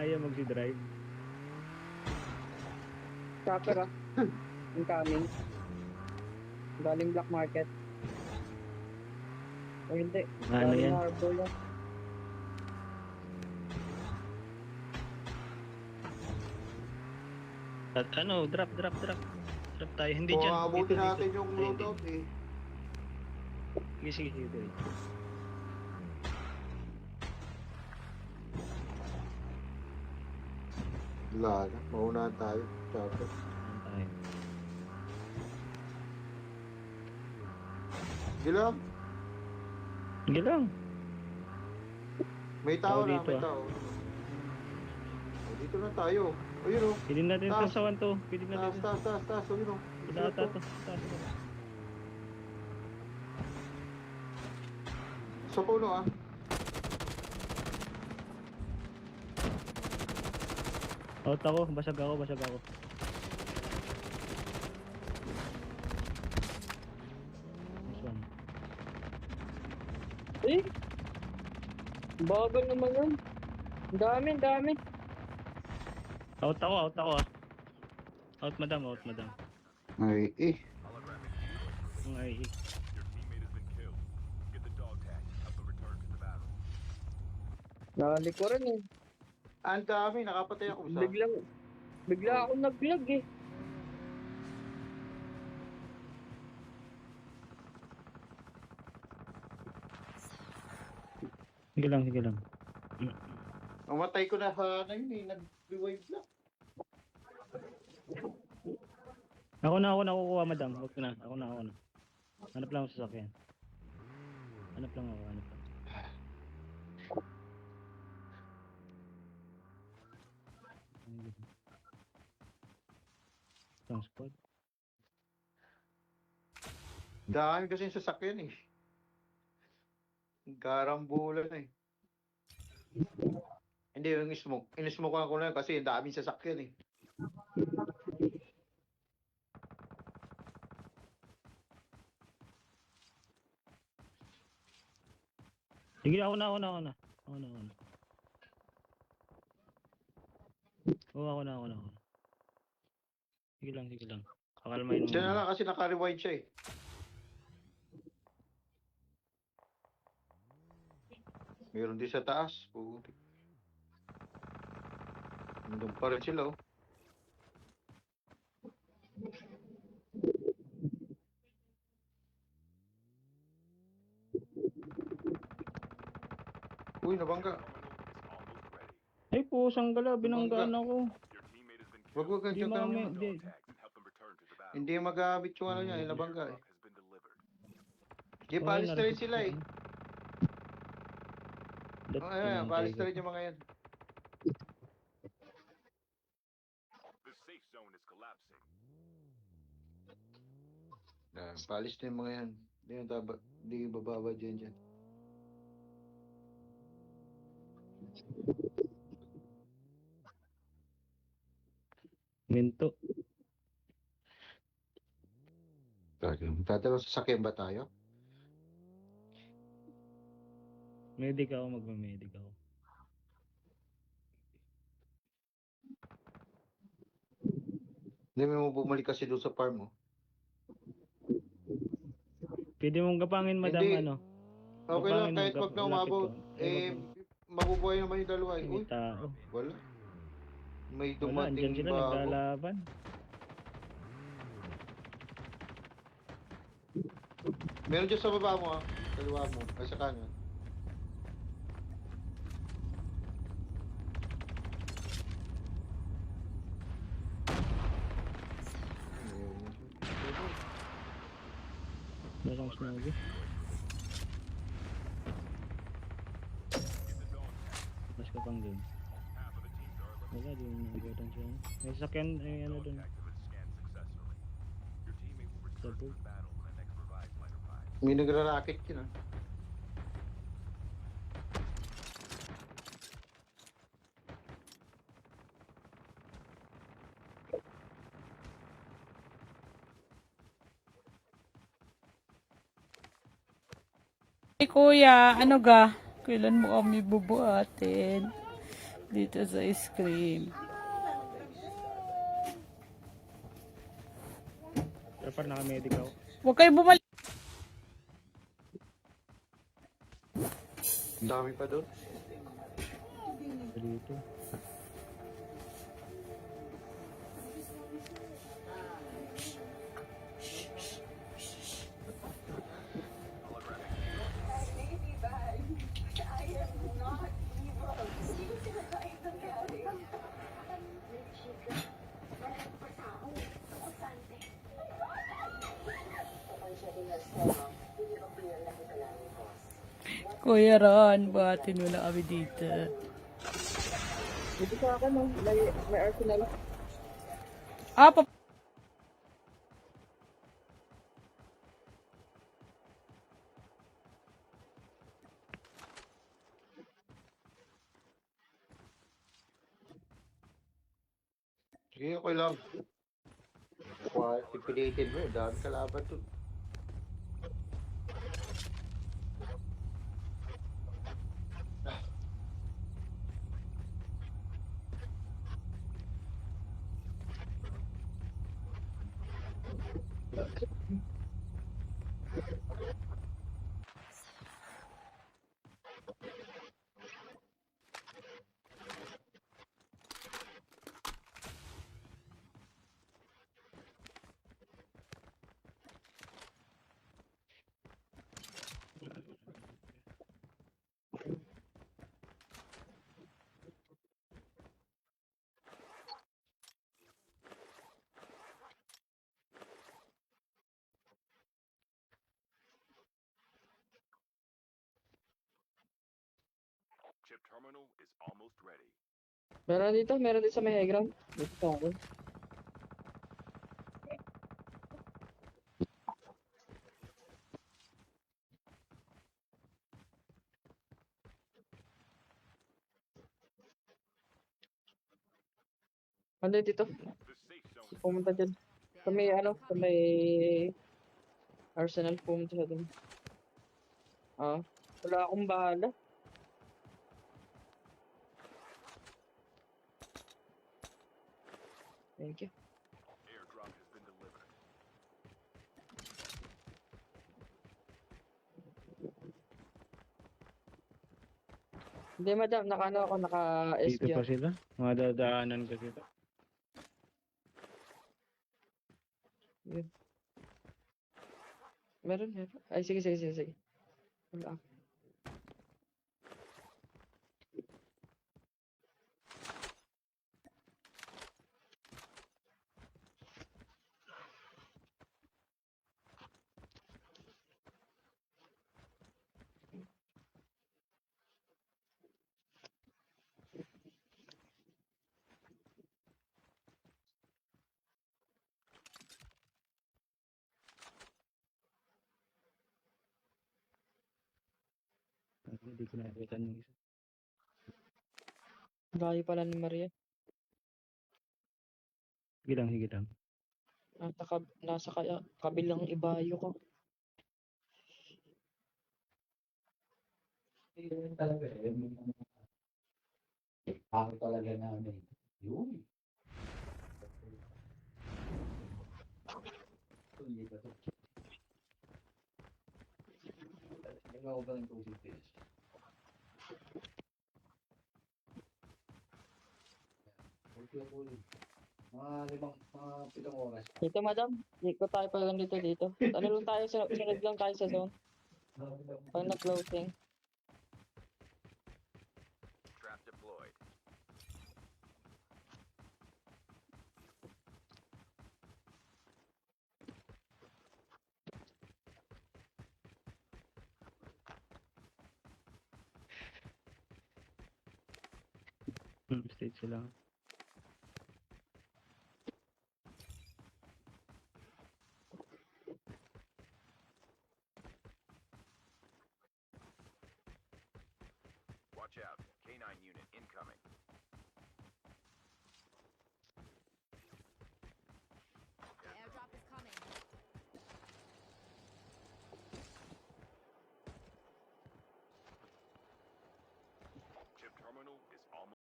Ayaw magsi-drive. Chopper ah. Incoming. Galing black market. O hindi. Ano Galing yan? harbor yan. At ano, drop. Drop tayo. Hindi Kung dyan. abutin Dito. natin yung Ay, hindi. loadout eh. Sige. Diretso. Wala na. Maunahan tayo. Chopper. Ayan tayo. Sige lang. Sige lang. May tao Tao na. dito, May ah. tao. O, dito na tayo. Ayun o. Pili natin Taas. ito sa 1 to. Pili natin ito. Taas. Ayun o. Itaata to. Taas to. Sa puno ah. Out ako. Basag ako. This one. Eh? Bagal naman yun. Ang dami. Out ako ah. Out madam. Ay eh. Ang ay. Nakalikuran eh. Ang dami. Nakapatay ako sa. Bigla ako nag-vlog eh. Sige lang. Namatay ko na sa yun eh. Nag-revive lang. Ako na kukuha madam. Huwag na. Ako na. Hanap lang ako sa sasakyan. Hanap lang. Isang squad. Dami kasi yung sasakyan eh. Karambulan eh. Hindi yung smoke. In-smoke ko na kasi ang daming sasakyan eh. Sige, ako na. Oo, ako na. Sige lang. Kakalmahin mo. Siya na lang kasi naka-rewind siya eh. Meron din sa taas. Puti. Nandun pa rin sila oh. Uy, nabangga. Ay, pusang gala. Binanggaan ako. Wag Di ganyan ka naman. Hindi magamit yung ano niya, yung nabangga eh. Hindi, palis na rin sila eh. Oh, ayan, palis na rin yung mga yan. Palis na yung mga yan. Hindi bababa dyan. Minto. Tatalo sasakyan ba tayo? Medic ako, magme-medic ako. Hindi mo bumalik kasi doon sa farm mo. Pwede mong gapangin madam Hindi. ano. Okay lang, Gapangin kahit mo, wag na lapit umabot. ko. Eh, mabubuhay naman yung dalawa eh. May Uy, tao. wala. May Wala, andyan dumating sila ba ako? naglalaban. Meron dyan sa baba mo ah. Kaliwa mo. Ay sa kanan. Walang smoke. Mas ka pang dun. Wala, di mo nagagutan siya. May sasakyan, ano dun. Sabog. May nagra-racket yun ah. Hey kuya, ano ga? Kailan mo kami bubuhatin? dito sa scream. Pero parang naka-medic ako. Huwag kayo bumalik. Ang dami pa doon. Dito. Kuya Ron, buhatin mo na kami dito. Dito sa akin, no? May arsenal. Ah, Sige, okay lang. Pipilitin mo, dami kalaban doon. Chip terminal is almost ready. Meron dito sa may high ground. Dito sa akin. Ano dito? The safe zone Pumunta dyan. Sa may sa may arsenal, pumunta siya dun. Ah, wala akong bahala. Thank you. airdrop has been delivered. Hindi madam, naka-SG Dito pa ako. sila. Mga dadaanan ko dito. Meron. Ay, sige. Wala ako. Hindi ko nakikita yung isa. Layo pala ni Maria. Sige lang. Nasa kabilang ibayo ko. Yun talaga eh. Ako talaga namin. Yun. Hindi ba ito? Yung ako ba ng 2 CPS? Okay ako ulit. Mga 7 oras. Dito madam, ikot tayo pa lang dito. Ano lang tayo, sunod lang tayo sa zone. Pag na-closing. Trap deployed. Stage sila.